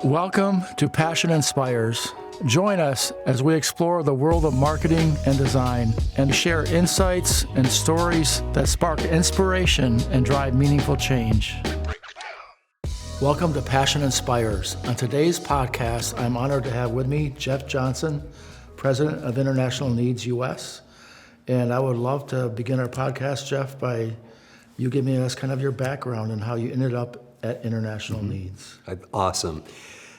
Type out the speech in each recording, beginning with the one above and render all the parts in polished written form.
Welcome to Passion Inspires. Join us as we explore the world of marketing and design and share insights and stories that spark inspiration and drive meaningful change. Welcome to Passion Inspires. On today's podcast, I'm honored to have with me Jeff Johnson, President of International Needs US. And I would love to begin our podcast, Jeff, by you giving us kind of your background and how you ended up at International Needs. Awesome.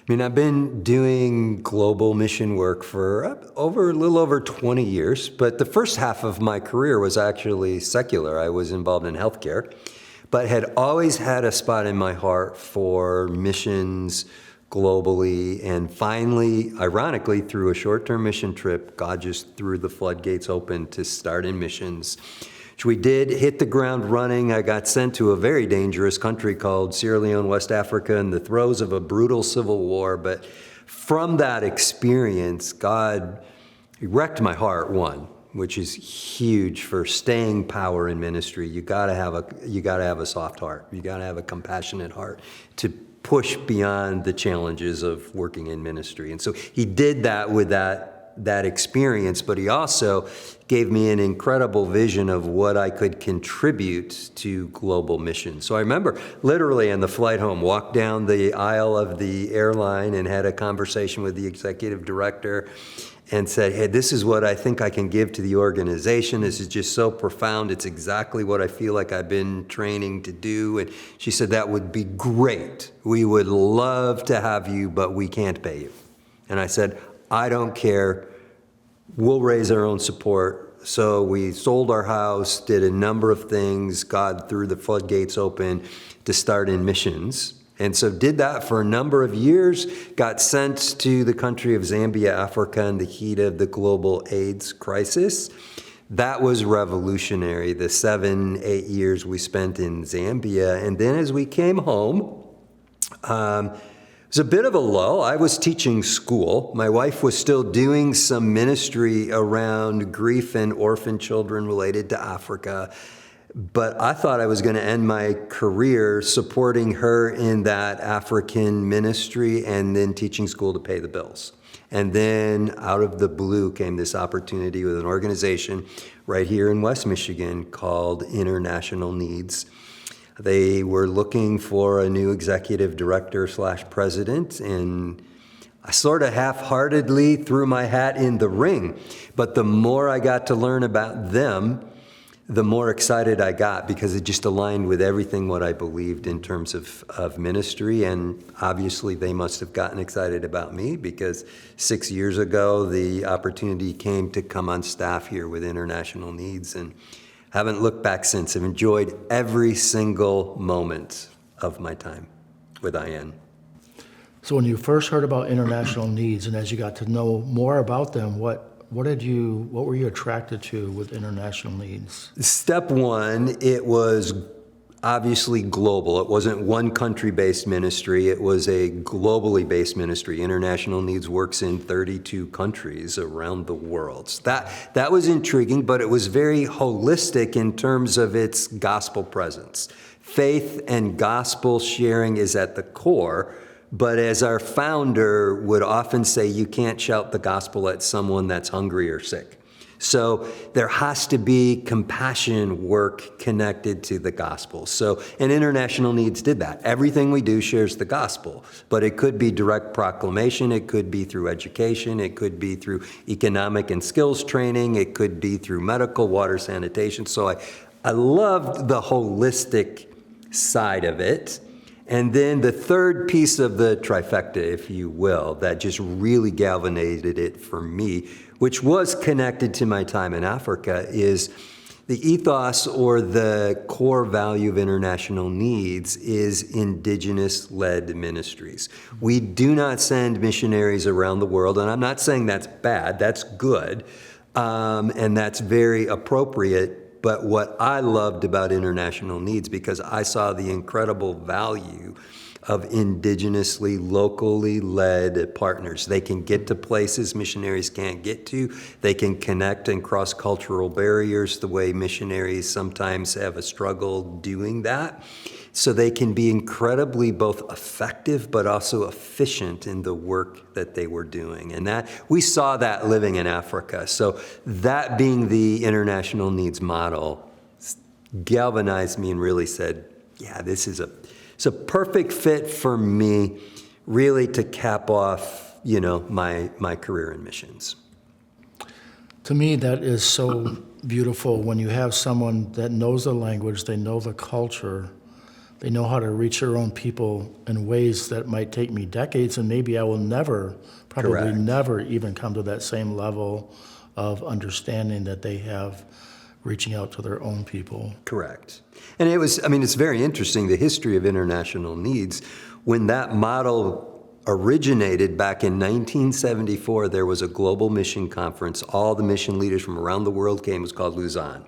I've been doing global mission work for a little over 20 years, but the first half of my career was actually secular. I was involved in healthcare, but had always had a spot in my heart for missions globally. And finally, ironically, through a short-term mission trip, God just threw the floodgates open to start in missions, which we did, hit the ground running. I got sent to a very dangerous country called Sierra Leone, West Africa, in the throes of a brutal civil war. But from that experience, God wrecked my heart, which is huge for staying power in ministry. You gotta have a soft heart. You gotta have a compassionate heart to push beyond the challenges of working in ministry. And so he did that with that experience, but he also gave me an incredible vision of what I could contribute to global mission. So I remember literally on the flight home, walked down the aisle of the airline and had a conversation with the executive director and said, hey, this is what I think I can give to the organization. This is just so profound. It's exactly what I feel like I've been training to do. And she said, that would be great. We would love to have you, but we can't pay you. And I said, I don't care. We'll raise our own support. So we sold our house, did a number of things. God threw the floodgates open to start in missions. And so did that for a number of years, got sent to the country of Zambia, Africa, in the heat of the global AIDS crisis. That was revolutionary, the 7-8 years we spent in Zambia. And then as we came home, it was a bit of a lull. I was teaching school. My wife was still doing some ministry around grief and orphan children related to Africa. But I thought I was going to end my career supporting her in that African ministry and then teaching school to pay the bills. And then out of the blue came this opportunity with an organization right here in West Michigan called International Needs. They were looking for a new executive director / president, and I sort of half-heartedly threw my hat in the ring. But the more I got to learn about them, the more excited I got because it just aligned with everything what I believed in terms of ministry. And obviously they must have gotten excited about me because 6 years ago, the opportunity came to come on staff here with International Needs, and haven't looked back since. I've enjoyed every single moment of my time with IN. So when you first heard about International Needs and as you got to know more about them, what were you attracted to with International Needs? Step one, it was obviously global. It wasn't one country-based ministry. It was a globally based ministry. International Needs works in 32 countries around the world. So that was intriguing, but it was very holistic in terms of its gospel presence. Faith and gospel sharing is at the core, but as our founder would often say, you can't shout the gospel at someone that's hungry or sick. So there has to be compassion work connected to the gospel. So, and International Needs did that. Everything we do shares the gospel, but it could be direct proclamation. It could be through education. It could be through economic and skills training. It could be through medical, water, sanitation. So I loved the holistic side of it. And then the third piece of the trifecta, if you will, that just really galvanized it for me, which was connected to my time in Africa, is the ethos or the core value of International Needs is Indigenous-led ministries. We do not send missionaries around the world, and I'm not saying that's bad, that's good, and that's very appropriate. But what I loved about International Needs, because I saw the incredible value of indigenously, locally led partners. They can get to places missionaries can't get to. They can connect and cross cultural barriers the way missionaries sometimes have a struggle doing that. So they can be incredibly both effective but also efficient in the work that they were doing. And that we saw that living in Africa. So that being the international needs model galvanized me and really said, yeah, it's a perfect fit for me really to cap off, my career in missions. To me, that is so beautiful when you have someone that knows the language, they know the culture, they know how to reach their own people in ways that might take me decades, and maybe I will probably Correct. never even come to that same level of understanding that they have reaching out to their own people. Correct. And it's very interesting, the history of international needs. When that model originated back in 1974, there was a global mission conference. All the mission leaders from around the world came. It was called Lausanne.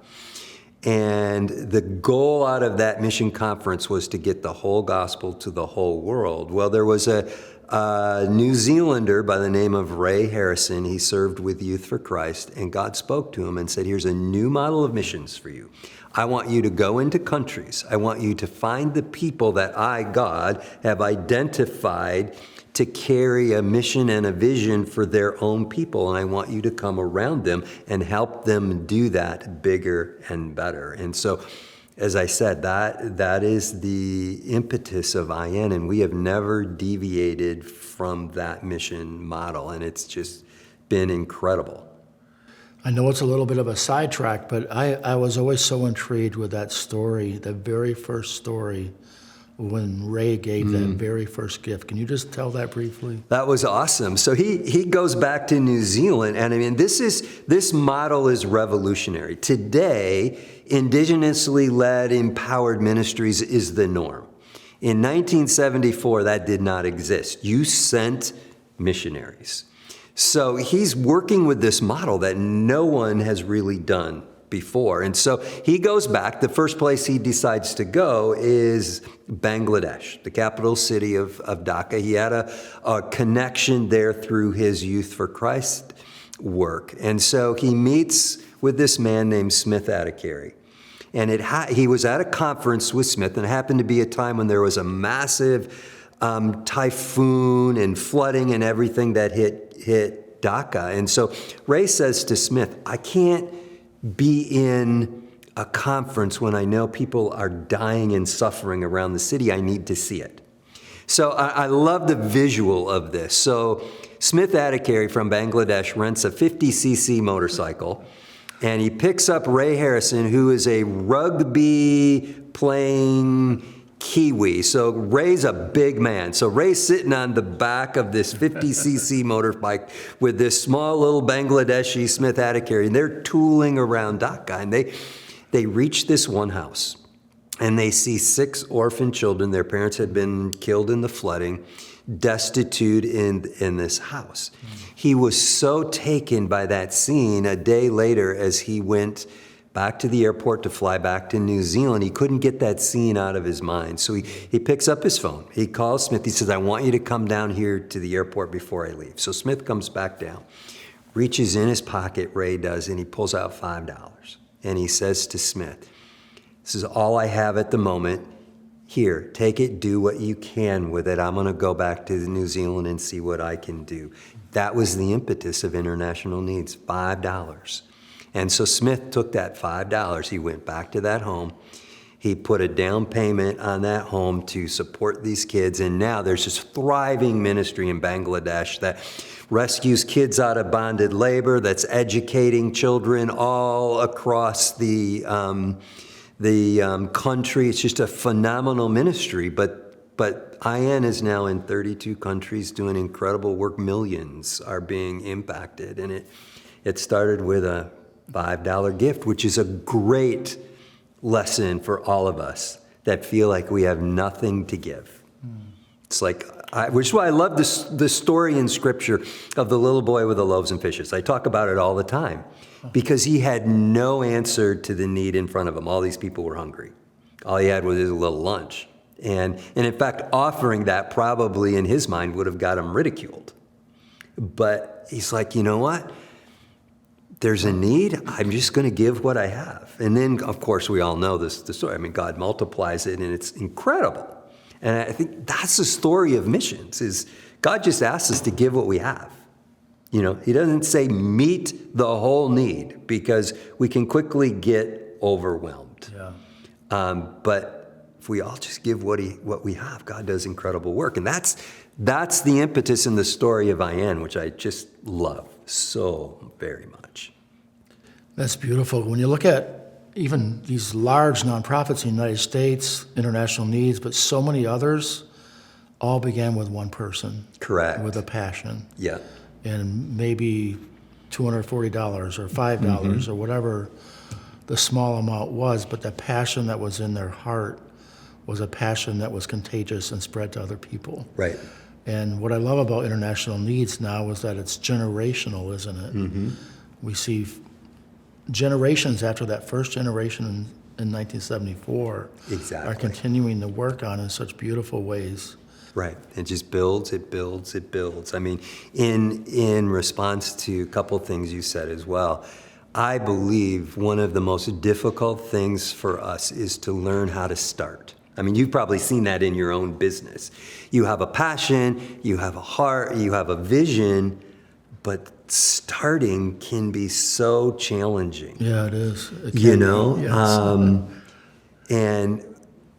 And the goal out of that mission conference was to get the whole gospel to the whole world. Well, there was a New Zealander by the name of Ray Harrison. He served with Youth for Christ, and God spoke to him and said, here's a new model of missions for you. I want you to go into countries. I want you to find the people that I, God, have identified to carry a mission and a vision for their own people. And I want you to come around them and help them do that bigger and better. And so, as I said, that is the impetus of IN, and we have never deviated from that mission model. And it's just been incredible. I know it's a little bit of a sidetrack, but I was always so intrigued with that story, the very first story, when Ray gave that very first gift. Can you just tell that briefly? That was awesome. So he goes back to New Zealand, and this model is revolutionary. Today, indigenously-led empowered ministries is the norm. In 1974, that did not exist. You sent missionaries. So he's working with this model that no one has really done before. And so he goes back. The first place he decides to go is Bangladesh, the capital city of Dhaka. He had a connection there through his Youth for Christ work. And so he meets with this man named Smith Adhikari. And he was at a conference with Smith, and it happened to be a time when there was a massive typhoon and flooding and everything that hit Dhaka. And so Ray says to Smith, I can't be in a conference when I know people are dying and suffering around the city. I need to see it. So I love the visual of this. So Smith Adhikari from Bangladesh rents a 50cc motorcycle, and he picks up Ray Harrison, who is a rugby playing Kiwi. So Ray's a big man. So Ray's sitting on the back of this 50cc motorbike with this small little Bangladeshi Smith Adhikari, and they're tooling around Dhaka. And they reach this one house, and they see 6 orphan children. Their parents had been killed in the flooding, destitute in this house. He was so taken by that scene. A day later, as he went back to the airport to fly back to New Zealand, he couldn't get that scene out of his mind. So he picks up his phone. He calls Smith. He says, I want you to come down here to the airport before I leave. So Smith comes back down, reaches in his pocket, Ray does, and he pulls out $5. And he says to Smith, this is all I have at the moment. Here, take it, do what you can with it. I'm going to go back to New Zealand and see what I can do. That was the impetus of International Needs, $5. And so Smith took that $5. He went back to that home. He put a down payment on that home to support these kids. And now there's this thriving ministry in Bangladesh that rescues kids out of bonded labor, that's educating children all across the country. It's just a phenomenal ministry. But IN is now in 32 countries doing incredible work. Millions are being impacted. And it started with a $5 gift, which is a great lesson for all of us that feel like we have nothing to give. It's like, which is why I love the story in Scripture of the little boy with the loaves and fishes. I talk about it all the time because he had no answer to the need in front of him. All these people were hungry. All he had was his little lunch. And in fact, offering that probably in his mind would have got him ridiculed. But he's like, you know what? There's a need. I'm just going to give what I have. And then, of course, we all know the story. I mean, God multiplies it, and it's incredible. And I think that's the story of missions, is God just asks us to give what we have. You know, he doesn't say meet the whole need, because we can quickly get overwhelmed. Yeah. But if we all just give what we have, God does incredible work. And that's the impetus in the story of IN, which I just love so very much. That's beautiful. When you look at even these large nonprofits in the United States, International Needs, but so many others, all began with one person. Correct. With a passion. Yeah. And maybe $240 or $5 or whatever the small amount was, but the passion that was in their heart was a passion that was contagious and spread to other people. Right. And what I love about International Needs now is that it's generational, isn't it? Mm-hmm. We see generations after that first generation in 1974 Exactly. are continuing to work on in such beautiful ways. Right. It just builds, it builds, it builds. I mean, in response to a couple things you said as well, I believe one of the most difficult things for us is to learn how to start. I mean, you've probably seen that in your own business. You have a passion, you have a heart, you have a vision, but starting can be so challenging. Yeah, it is. It can You be, know? yes. And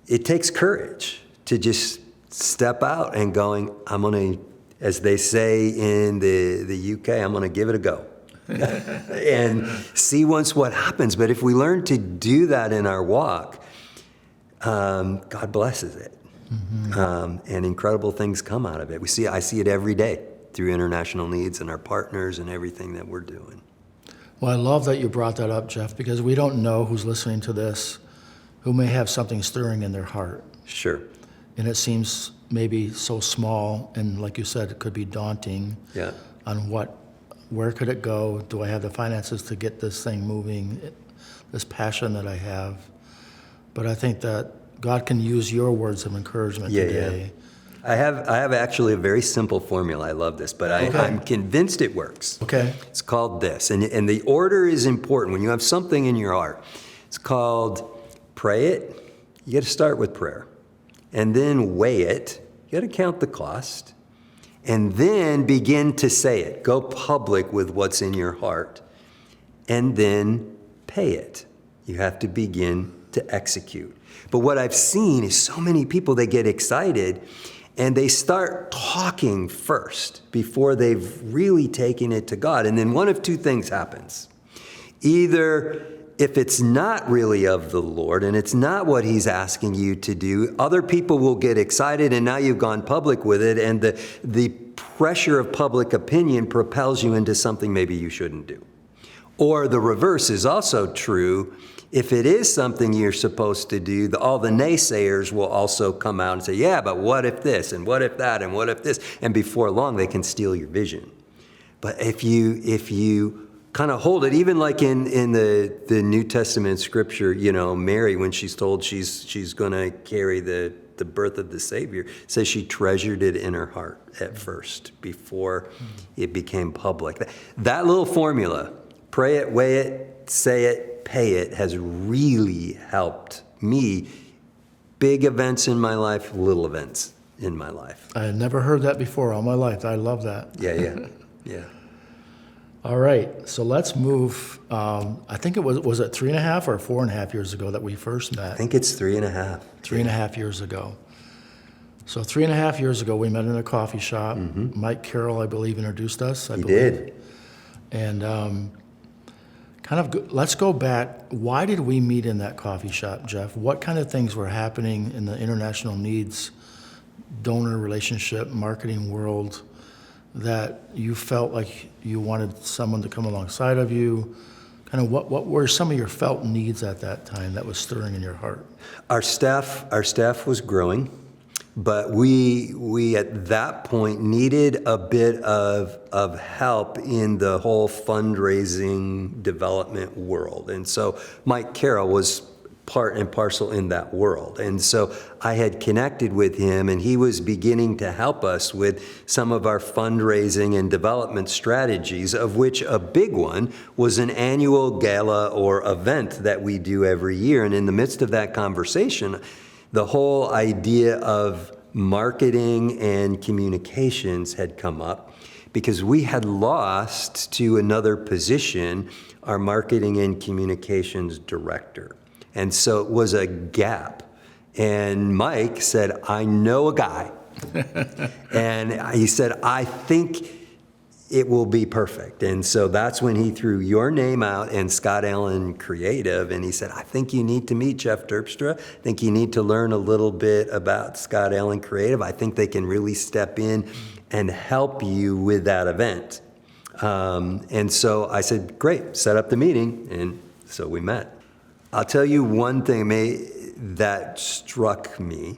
it takes courage to just step out and going, I'm going to, as they say in the UK, I'm going to give it a go. And see once what happens. But if we learn to do that in our walk, God blesses it. Mm-hmm. And incredible things come out of it. I see it every day through International Needs and our partners and everything that we're doing. Well, I love that you brought that up, Jeff, because we don't know who's listening to this who may have something stirring in their heart. Sure. And it seems maybe so small, and like you said, it could be daunting. Yeah. On where could it go? Do I have the finances to get this thing moving? This passion that I have. But I think that God can use your words of encouragement today. Yeah. I have actually a very simple formula. I love this, but I'm convinced it works. Okay. It's called this, and the order is important. When you have something in your heart, it's called pray it. You got to start with prayer, and then weigh it. You got to count the cost, and then begin to say it. Go public with what's in your heart, and then pay it. You have to begin to execute. But what I've seen is so many people, they get excited and they start talking first before they've really taken it to God. And then one of two things happens. Either if it's not really of the Lord and it's not what he's asking you to do, other people will get excited and now you've gone public with it, and the pressure of public opinion propels you into something maybe you shouldn't do. Or the reverse is also true. If it is something you're supposed to do, all the naysayers will also come out and say, yeah, but what if this, and what if that, and what if this? And before long, they can steal your vision. But if you kind of hold it, even like in the New Testament scripture, you know, Mary, when she's told she's going to carry the birth of the Savior, says she treasured it in her heart at first before it became public. That little formula, pray it, weigh it, say it, pay it, has really helped me. Big events in my life, little events in my life. I had never heard that before all my life. I love that. Yeah. All right, so let's move. I think it was it 3.5 or 4.5 years ago that we first met? I think it's 3.5. 3.5 years ago. So 3.5 years ago, we met in a coffee shop. Mm-hmm. Mike Carroll, I believe, introduced us. He did. And let's go back. Why did we meet in that coffee shop, Jeff? What kind of things were happening in the International Needs donor relationship marketing world that you felt like you wanted someone to come alongside of you? Kind of what were some of your felt needs at that time that was stirring in your heart? Our staff was growing, but we at that point needed a bit of help in the whole fundraising development world. And so Mike Carroll was part and parcel in that world. And so I had connected with him, and he was beginning to help us with some of our fundraising and development strategies, of which a big one was an annual gala or event that we do every year. And in the midst of that conversation, the whole idea of marketing and communications had come up, because we had lost to another position our marketing and communications director. And so it was a gap. And Mike said, I know a guy. And he said, I think it will be perfect. And so that's when he threw your name out and Scott Allen Creative. And he said, I think you need to meet Jeff Terpstra. I think you need to learn a little bit about Scott Allen Creative. I think they can really step in and help you with that event. And so I said, great, set up the meeting. And so we met. I'll tell you one thing that struck me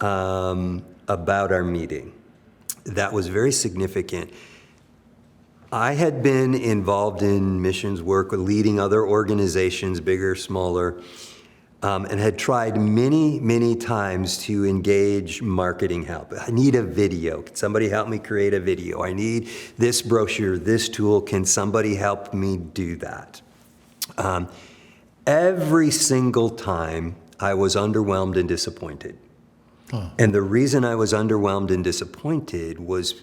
about our meeting that was very significant. I had been involved in missions work, leading other organizations, bigger, smaller, and had tried many, many times to engage marketing help. I need a video. Can somebody help me create a video? I need this brochure, this tool. Can somebody help me do that? Every single time I was underwhelmed and disappointed. And the reason I was underwhelmed and disappointed was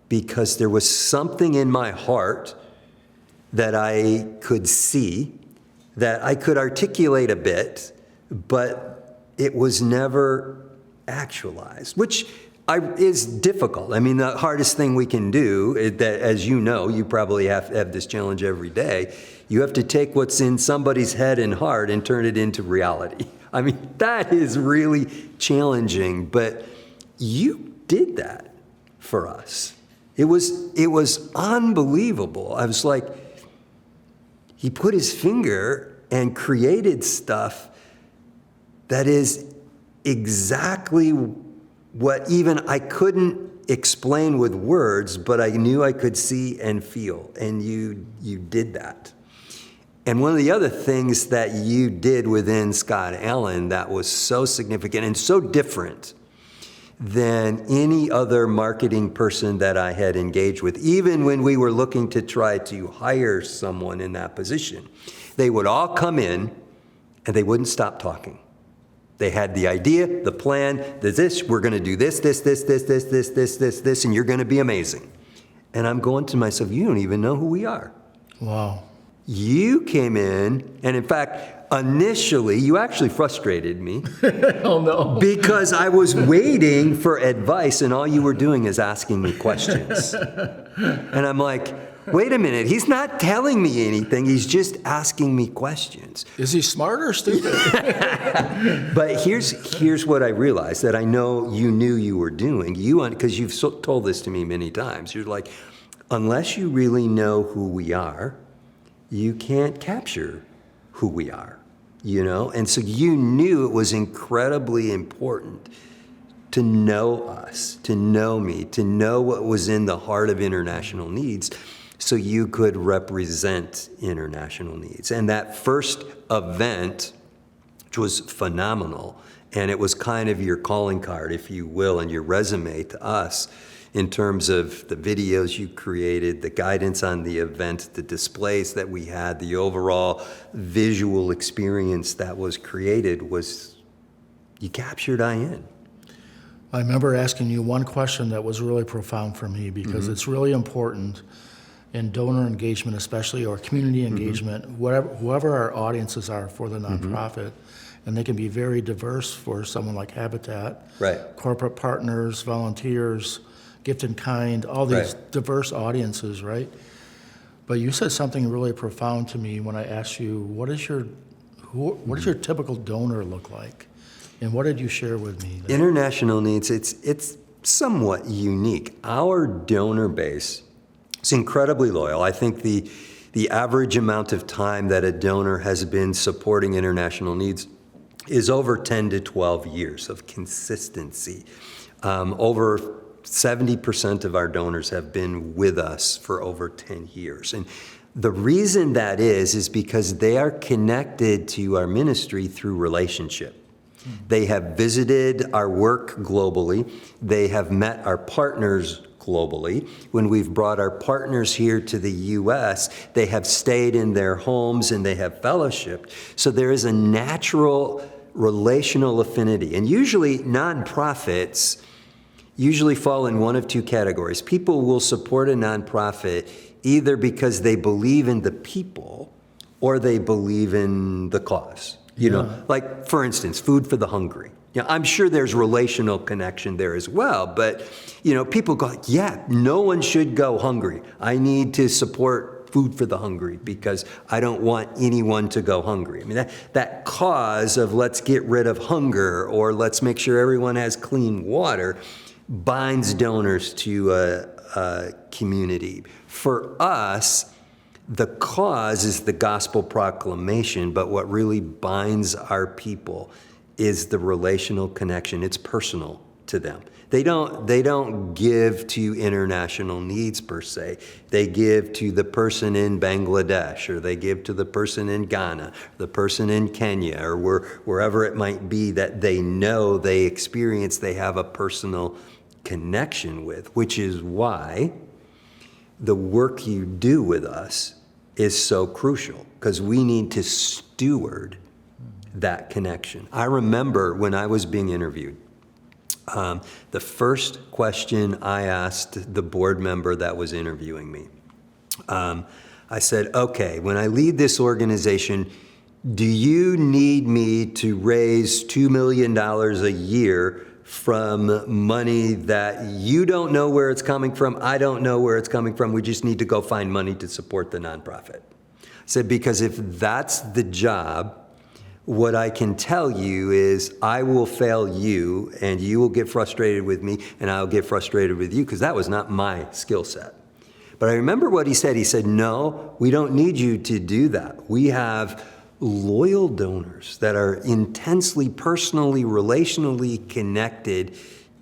because there was something in my heart that I could see, that I could articulate a bit, but it was never actualized, which is difficult. I mean, the hardest thing we can do, that, as you know, you probably have this challenge every day, you have to take what's in somebody's head and heart and turn it into reality. I mean, that is really challenging, but you did that for us. It was unbelievable. I was like, he put his finger and created stuff that is exactly what even I couldn't explain with words, but I knew I could see and feel, and you did that. And one of the other things that you did within Scott Allen that was so significant and so different than any other marketing person that I had engaged with, even when we were looking to try to hire someone in that position, they would all come in and they wouldn't stop talking. They had the idea, the plan, we're going to do this, and you're going to be amazing. And I'm going to myself, you don't even know who we are. Wow. You came in, and in fact, initially, you actually frustrated me. Oh, no. Because I was waiting for advice, and all you were doing is asking me questions. And I'm like, wait a minute, he's not telling me anything, he's just asking me questions. Is he smart or stupid? But here's what I realized that I know you knew you were doing, because you've told this to me many times. You're like, unless you really know who we are, you can't capture who we are, And so you knew it was incredibly important to know us, to know me, to know what was in the heart of international needs, so you could represent international needs. And that first event, which was phenomenal, and it was kind of your calling card, if you will, and your resume to us, in terms of the videos you created, the guidance on the event, the displays that we had, the overall visual experience that was created, was you captured IN. I remember asking you one question that was really profound for me, because it's really important in donor engagement especially, or community engagement, whoever our audiences are for the nonprofit, and they can be very diverse for someone like Habitat, right? Corporate partners, volunteers, Gift in Kind, all these diverse audiences, right? But you said something really profound to me when I asked you, what does your typical donor look like? And what did you share with me? International needs, it's somewhat unique. Our donor base is incredibly loyal. I think the average amount of time that a donor has been supporting international needs is over 10 to 12 years of consistency. Over 70% of our donors have been with us for over 10 years. And The reason that is because they are connected to our ministry through relationship. They have visited our work globally. They have met our partners globally. When we've brought our partners here to the U.S., they have stayed in their homes and they have fellowshipped. So there is a natural relational affinity. And usually nonprofits usually fall in one of two categories. People will support a nonprofit either because they believe in the people or they believe in the cause. You know, like, for instance, Food for the Hungry. I'm sure there's relational connection there as well, but, people go, yeah, no one should go hungry. I need to support Food for the Hungry because I don't want anyone to go hungry. I mean, that cause of let's get rid of hunger or let's make sure everyone has clean water binds donors to a community. For us, the cause is the gospel proclamation, but what really binds our people is the relational connection. It's personal to them. They don't give to international needs per se. They give to the person in Bangladesh, or they give to the person in Ghana, the person in Kenya, or wherever it might be that they know, they experience, they have a personal connection with, which is why the work you do with us is so crucial, because we need to steward that connection. I remember when I was being interviewed, the first question I asked the board member that was interviewing me, I said, okay, when I lead this organization, do you need me to raise $2 million a year from money that you don't know where it's coming from, I don't know where it's coming from, we just need to go find money to support the nonprofit? I said, because if that's the job, what I can tell you is I will fail you and you will get frustrated with me and I'll get frustrated with you, because that was not my skill set. But I remember what he said. He said, no, we don't need you to do that. We have loyal donors that are intensely, personally, relationally connected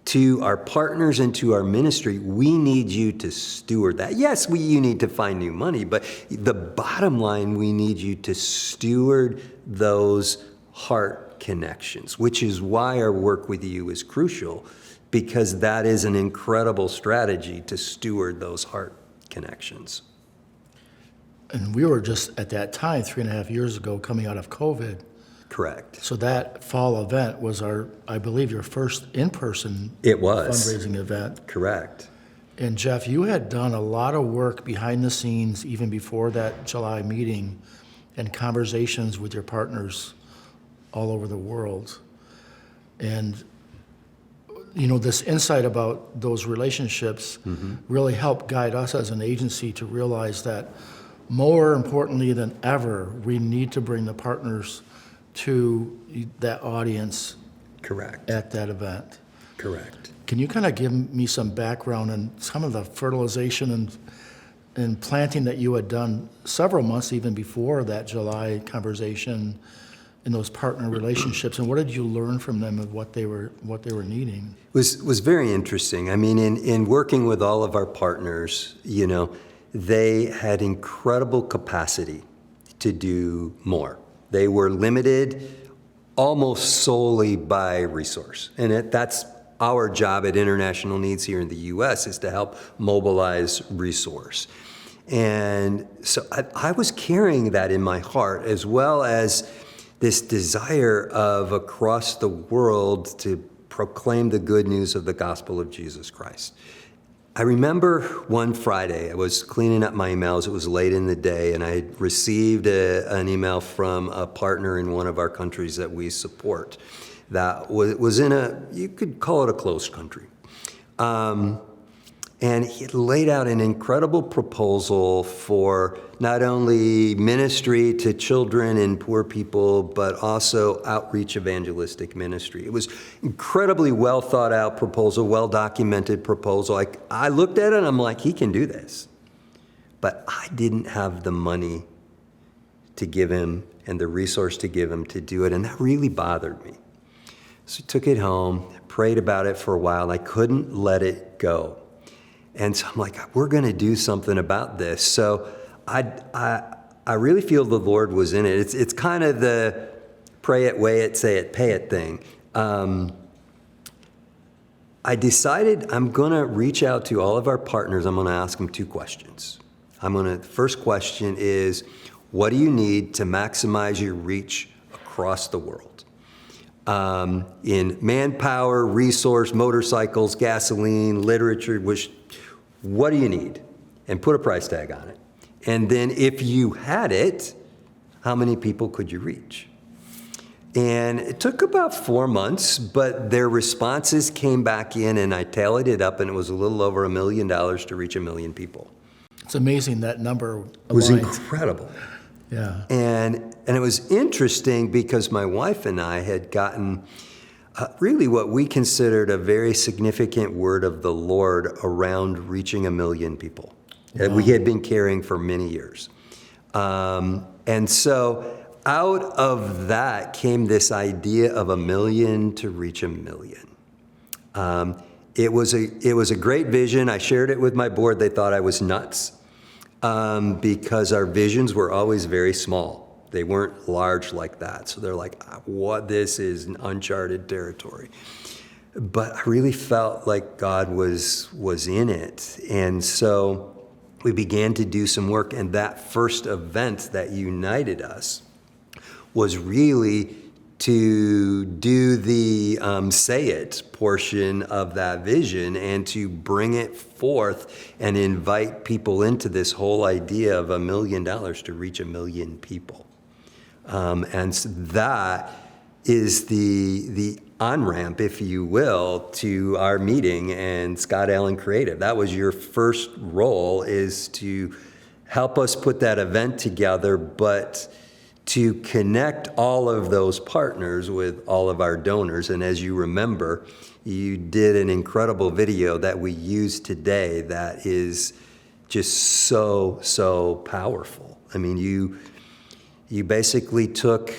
to our partners and to our ministry. We need you to steward that. Yes, you need to find new money, but the bottom line, we need you to steward those heart connections, which is why our work with you is crucial, because that is an incredible strategy to steward those heart connections. And we were just at that time, 3.5 years ago, coming out of COVID. Correct. So that fall event was I believe, your first in-person fundraising event. Correct. And Jeff, you had done a lot of work behind the scenes even before that July meeting and conversations with your partners all over the world. And, this insight about those relationships really helped guide us as an agency to realize that more importantly than ever, we need to bring the partners to that audience. Correct. At that event. Correct. Can you kind of give me some background on some of the fertilization and planting that you had done several months even before that July conversation in those partner relationships, and what did you learn from them of what they were needing? It was very interesting. I mean, in working with all of our partners, they had incredible capacity to do more. They were limited almost solely by resource. And that's our job at International Needs here in the U.S., is to help mobilize resource. And so I was carrying that in my heart, as well as this desire of across the world to proclaim the good news of the gospel of Jesus Christ. I remember one Friday, I was cleaning up my emails. It was late in the day, and I had received an email from a partner in one of our countries that we support that was in you could call it a closed country. And he laid out an incredible proposal for not only ministry to children and poor people, but also outreach evangelistic ministry. It was incredibly well thought out proposal, well documented proposal. I looked at it and I'm like, he can do this. But I didn't have the money to give him and the resource to give him to do it. And that really bothered me. So I took it home, prayed about it for a while. I couldn't let it go. And so I'm like, we're going to do something about this. So I really feel the Lord was in it. It's kind of the pray it, weigh it, say it, pay it thing. I decided I'm going to reach out to all of our partners. I'm going to ask them 2 questions. The first question is, what do you need to maximize your reach across the world? In manpower, resource, motorcycles, gasoline, literature, what do you need? And put a price tag on it. And then if you had it, how many people could you reach? And it took about 4 months, but their responses came back in, and I tallied it up, and it was a little over $1 million to reach 1 million people. It's amazing that number aligned. It was incredible. Yeah. And it was interesting because my wife and I had gotten really what we considered a very significant word of the Lord around reaching 1 million people that we had been carrying for many years. And so out of that came this idea of 1 million to reach 1 million. It was a great vision. I shared it with my board. They thought I was nuts because our visions were always very small. They weren't large like that. So they're like, what? This is an uncharted territory. But I really felt like God was in it. And so we began to do some work. And that first event that united us was really to do the say it portion of that vision and to bring it forth and invite people into this whole idea of $1 million to reach 1 million people. And so that is the on-ramp, if you will, to our meeting and Scott Allen Creative. That was your first role, is to help us put that event together, but to connect all of those partners with all of our donors. And as you remember, you did an incredible video that we use today that is just so powerful. I mean, you basically took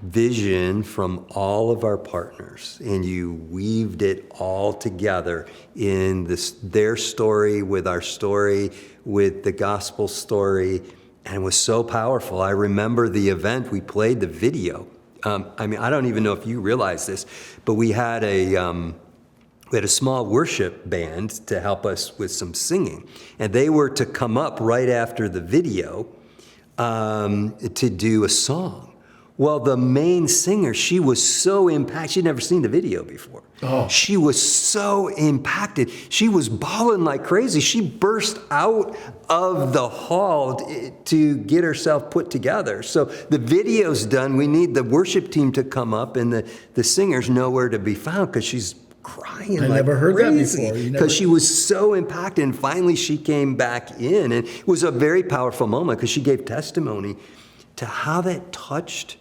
vision from all of our partners and you weaved it all together in their story with our story, with the gospel story. And it was so powerful. I remember the event, we played the video. I mean, I don't even know if you realize this, but we had a small worship band to help us with some singing. And they were to come up right after the video to do a song. Well, the main singer, she was so impacted. She'd never seen the video before. Oh. She was so impacted. She was bawling like crazy. She burst out of the hall to get herself put together. So the video's done. We need the worship team to come up, and the singer's nowhere to be found because she's crying like never heard crazy that before. Because she was so impacted. And finally, she came back in, and it was a very powerful moment because she gave testimony to how that touched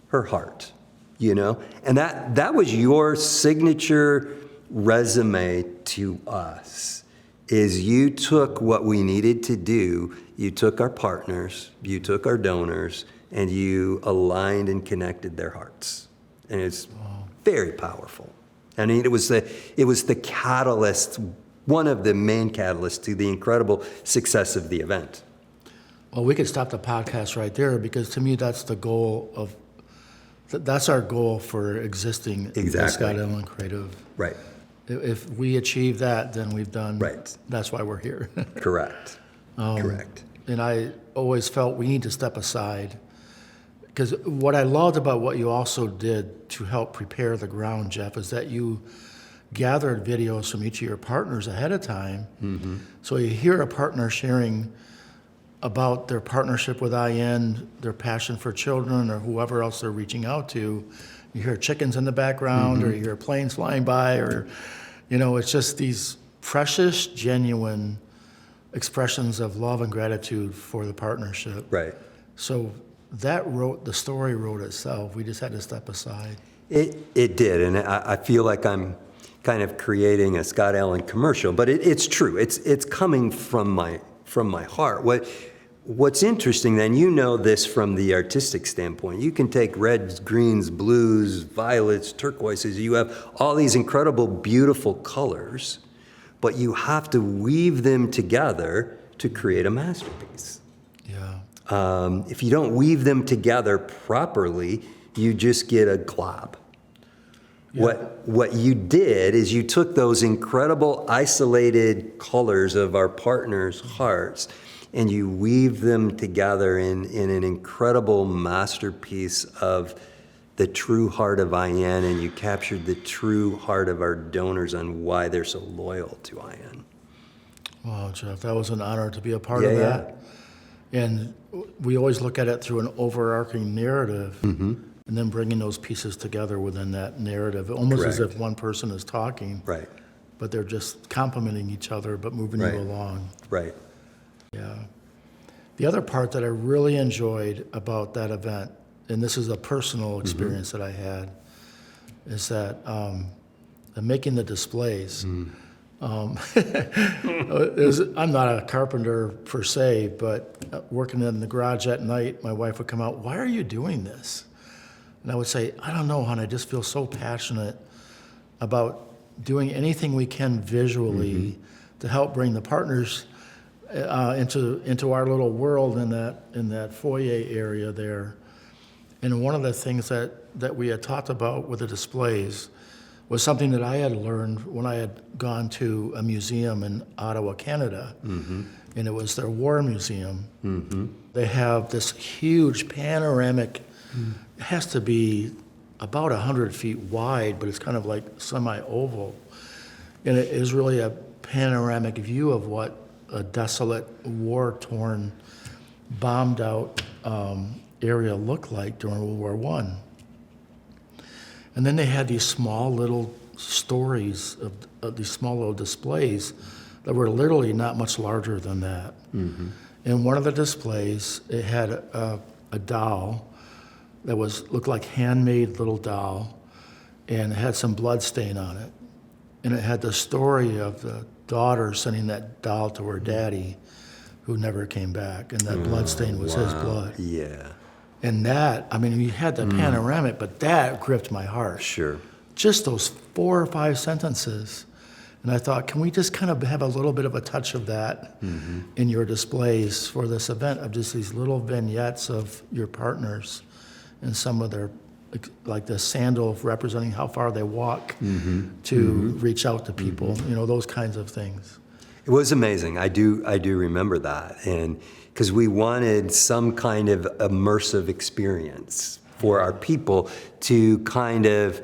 her heart, you know? And that was your signature resume to us, is you took what we needed to do, you took our partners, you took our donors, and you aligned and connected their hearts. And it's very powerful. I mean, it was the catalyst, one of the main catalysts to the incredible success of the event. Well, we could stop the podcast right there, because to me, that's the goal of, that's our goal for existing. Exactly. The Scott Allen Creative. Right. If we achieve that, then we've done. Right. That's why we're here. Correct. Correct. And I always felt we need to step aside, because what I loved about what you also did to help prepare the ground, Jeff, is that you gathered videos from each of your partners ahead of time. Mm-hmm. So you hear a partner sharing about their partnership with IN, their passion for children, or whoever else they're reaching out to. You hear chickens in the background, mm-hmm. or you hear planes flying by, or, you know, it's just these precious, genuine expressions of love and gratitude for the partnership. Right. So the story wrote itself. We just had to step aside. It did, and I feel like I'm kind of creating a Scott Allen commercial, but it's true. It's coming from my heart. What's interesting, then, you know this from the artistic standpoint. You can take reds, greens, blues, violets, turquoises. You have all these incredible, beautiful colors, but you have to weave them together to create a masterpiece. Yeah. If you don't weave them together properly, you just get a glob. Yeah. What you did is you took those incredible isolated colors of our partners' hearts and you weave them together in an incredible masterpiece of the true heart of IN, and you captured the true heart of our donors on why they're so loyal to IN. Wow, Jeff, that was an honor to be a part of that. And we always look at it through an overarching narrative, and then bringing those pieces together within that narrative, almost as if one person is talking, Right. but they're just complementing each other, but moving you along. Right. Yeah. The other part that I really enjoyed about that event, and this is a personal experience that I had, is that making the displays. I'm not a carpenter per se, but working in the garage at night, my wife would come out, "Why are you doing this?" And I would say, "I don't know, hon, I just feel so passionate about doing anything we can visually to help bring the partners into our little world in that foyer area there." And one of the things that we had talked about with the displays was something that I had learned when I had gone to a museum in Ottawa, Canada, and it was their war museum. They have this huge panoramic, it has to be about 100 feet wide, but it's kind of like semi-oval. And it is really a panoramic view of what a desolate, war-torn, bombed-out area looked like during World War I. And then they had these small little stories of these small little displays that were literally not much larger than that. In one of the displays, it had a doll that looked like handmade little doll, and it had some blood stain on it. And it had the story of the daughter sending that doll to her daddy, who never came back, and that blood stain was his blood. Yeah. And that, I mean, you had the panoramic, but that gripped my heart. Sure. Just those 4 or 5 sentences. And I thought, can we just kind of have a little bit of a touch of that in your displays for this event, of just these little vignettes of your partners and some of their, like the sandal representing how far they walk to reach out to people, those kinds of things. It was amazing. I do remember that. And because we wanted some kind of immersive experience for our people to kind of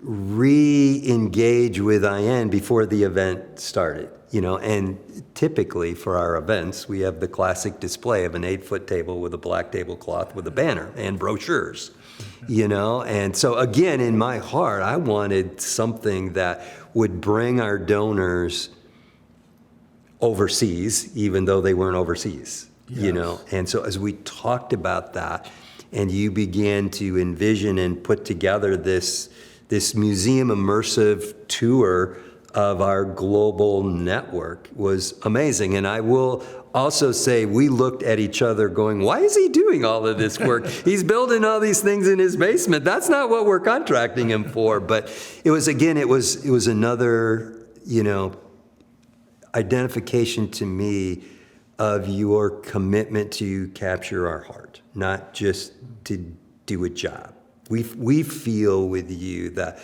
re-engage with IN before the event started, and typically for our events, we have the classic display of an 8-foot table with a black tablecloth with a banner and brochures, and so again, in my heart, I wanted something that would bring our donors overseas, even though they weren't overseas, and so as we talked about that, and you began to envision and put together this museum immersive tour of our global network, was amazing. And I will also say, we looked at each other going, why is he doing all of this work? He's building all these things in his basement. That's not what we're contracting him for. But it was another, identification to me of your commitment to capture our heart, not just to do a job. We feel with you that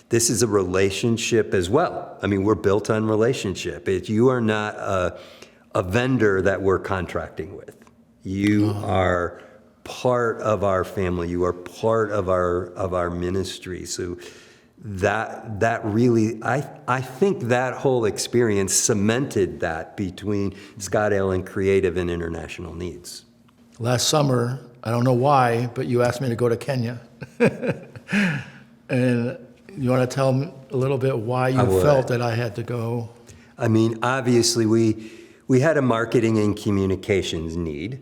this is a relationship as well. I mean, we're built on relationship. You are not a vendor that we're contracting with. You are part of our family. You are part of our ministry. So that really, I think that whole experience cemented that between Scott Allen Creative and International Needs. Last summer, I don't know why, but you asked me to go to Kenya. And you want to tell me a little bit why you felt that I had to go? I mean, obviously, we had a marketing and communications need.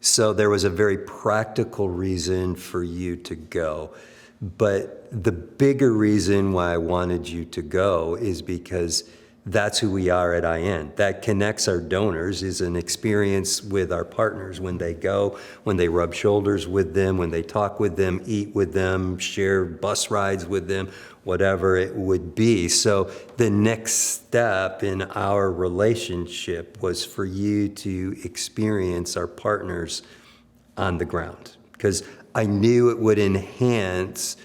So there was a very practical reason for you to go. But the bigger reason why I wanted you to go is because that's who we are at IN. That connects our donors is an experience with our partners when they go, when they rub shoulders with them, when they talk with them, eat with them, share bus rides with them, whatever it would be. So the next step in our relationship was for you to experience our partners on the ground, because I knew it would enhance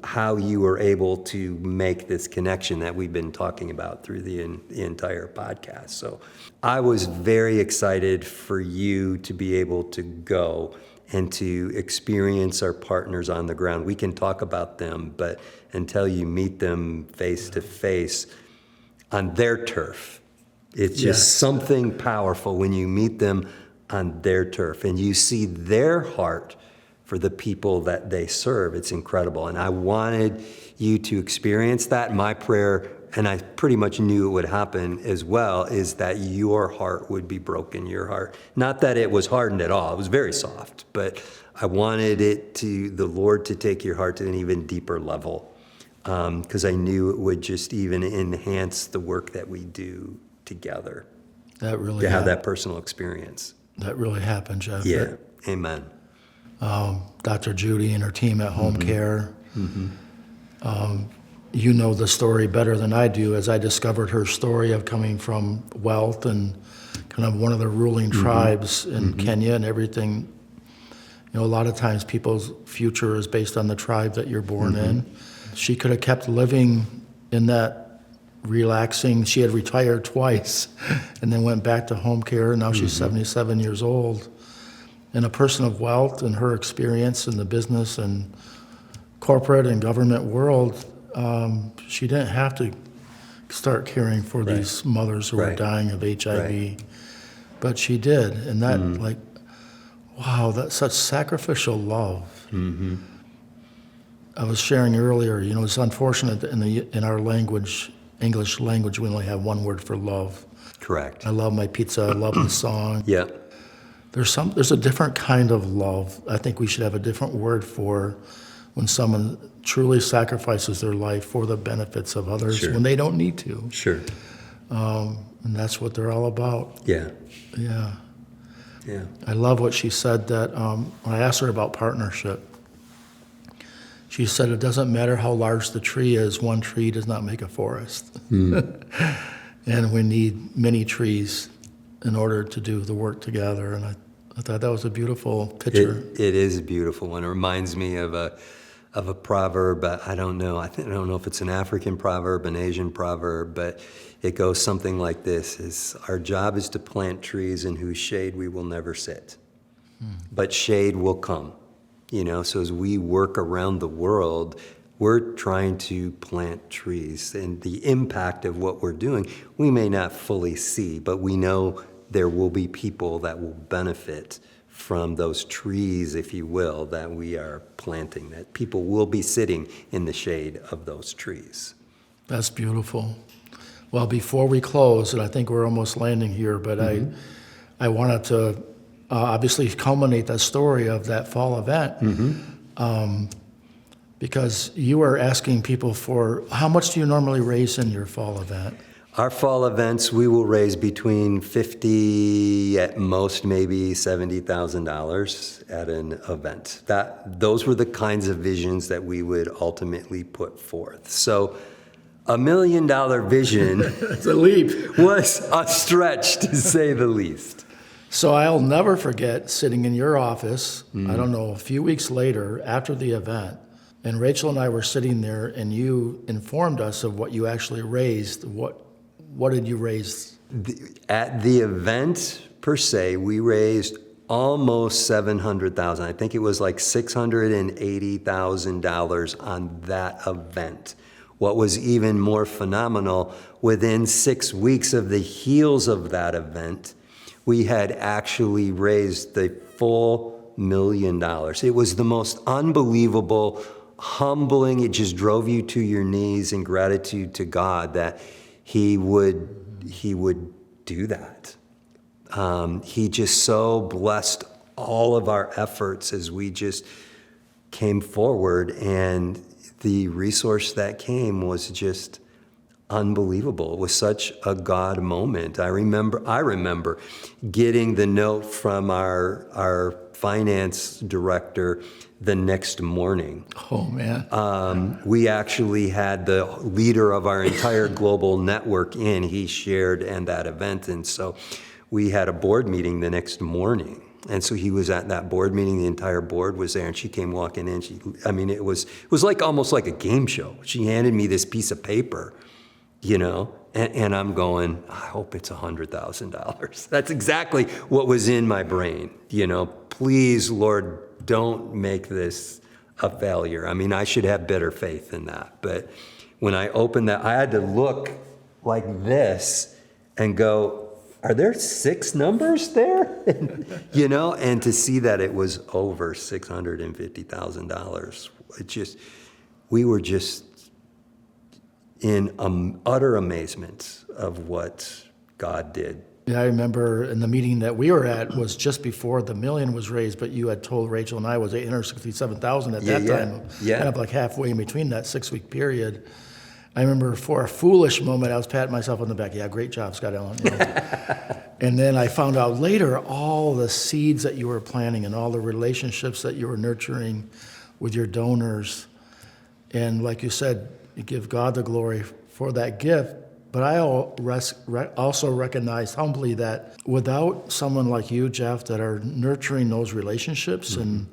how you were able to make this connection that we've been talking about through the entire podcast. So I was very excited for you to be able to go and to experience our partners on the ground. We can talk about them, but until you meet them face to face on their turf, it's just something powerful when you meet them on their turf and you see their heart for the people that they serve. It's incredible. And I wanted you to experience that. My prayer, and I pretty much knew it would happen as well, is that your heart would be broken, your heart. Not that it was hardened at all. It was very soft, but I wanted the Lord to take your heart to an even deeper level, because I knew it would just even enhance the work that we do together. That really to have that personal experience. That really happened, Jeff. Yeah. Amen. Dr. Judy and her team at Home Care. Mm-hmm. You know the story better than I do, as I discovered her story of coming from wealth and kind of one of the ruling tribes in Kenya and everything. You know, a lot of times people's future is based on the tribe that you're born in. She could have kept living in that relaxing. She had retired twice and then went back to Home Care. Now she's 77 years old. And a person of wealth and her experience in the business and corporate and government world, she didn't have to start caring for these mothers who were dying of HIV, but she did. And that, like, wow, that's such sacrificial love. I was sharing earlier, you know, it's unfortunate that in our language, English language, we only have one word for love. Correct. I love my pizza, I love the song. Yeah. There's a different kind of love. I think we should have a different word for when someone truly sacrifices their life for the benefits of others when they don't need to. Sure. And that's what they're all about. Yeah. Yeah. Yeah. I love what she said, that when I asked her about partnership, she said it doesn't matter how large the tree is, one tree does not make a forest. And we need many trees in order to do the work together. And I thought that was a beautiful picture. It is a beautiful one. It reminds me of a proverb. I don't know if it's an African proverb, an Asian proverb, but it goes something like this: is our job is to plant trees in whose shade we will never sit. But shade will come. You know, so as we work around the world, we're trying to plant trees, and the impact of what we're doing, we may not fully see, but we know there will be people that will benefit from those trees, if you will, that we are planting, that people will be sitting in the shade of those trees. That's beautiful. Well, before we close, and I think we're almost landing here, but I wanted to obviously culminate that story of that fall event, because you are asking people for, how much do you normally raise in your fall event? Our fall events, we will raise between $50,000 at most, maybe $70,000 at an event. Those were the kinds of visions that we would ultimately put forth. So $1 million vision It's a leap. was a stretch, to say the least. So I'll never forget sitting in your office, I don't know, a few weeks later after the event, and Rachel and I were sitting there, and you informed us of what you actually raised. What did you raise? At the event, per se, we raised almost $700,000. I think it was like $680,000 on that event. What was even more phenomenal, within 6 weeks of the heels of that event, we had actually raised the full $1 million. It was the most unbelievable, humbling, it just drove you to your knees in gratitude to God that He would do that. He just so blessed all of our efforts as we just came forward, and the resource that came was just unbelievable. It was such a God moment. I remember getting the note from our finance director the next morning. Oh, man. We actually had the leader of our entire global network in. He shared in that event. And so we had a board meeting the next morning. And so he was at that board meeting. The entire board was there, and she came walking in. It was like almost like a game show. She handed me this piece of paper, and I'm going, I hope it's $100,000. That's exactly what was in my brain. Please, Lord, don't make this a failure. I should have better faith in that. But when I opened that, I had to look like this and go, are there 6 numbers there? And to see that it was over $650,000, we were just in utter amazement of what God did. Yeah, I remember in the meeting that we were at was just before the $1 million was raised, but you had told Rachel and I was $867,000 at that time, kind of like halfway in between that 6-week period. I remember for a foolish moment, I was patting myself on the back. Yeah, great job, Scott Allen. And then I found out later all the seeds that you were planting and all the relationships that you were nurturing with your donors. And like you said, you give God the glory for that gift. But I also recognize humbly that without someone like you, Jeff, that are nurturing those relationships, and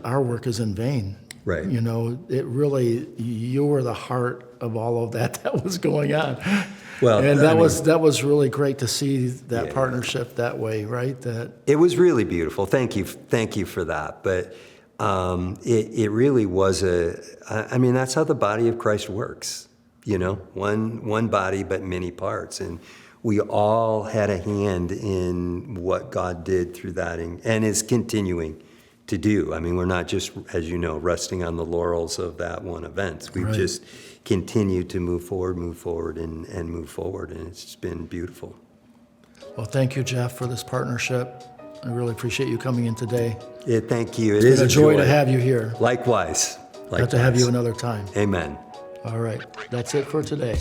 our work is in vain. Right. It really, you were the heart of all of that was going on. Well, and that was really great to see that partnership that way, right? It was really beautiful. Thank you for that. But it really was that's how the body of Christ works. One body but many parts, and we all had a hand in what God did through that, and is continuing to do. We're not just, as you know, resting on the laurels of that one event. We've just continued to move forward, and move forward, and it's just been beautiful. Well, thank you, Jeff, for this partnership. I really appreciate you coming in today. Yeah, thank you. It's been a joy to have you here. Likewise. Have to have you another time. Amen. All right. That's it for today.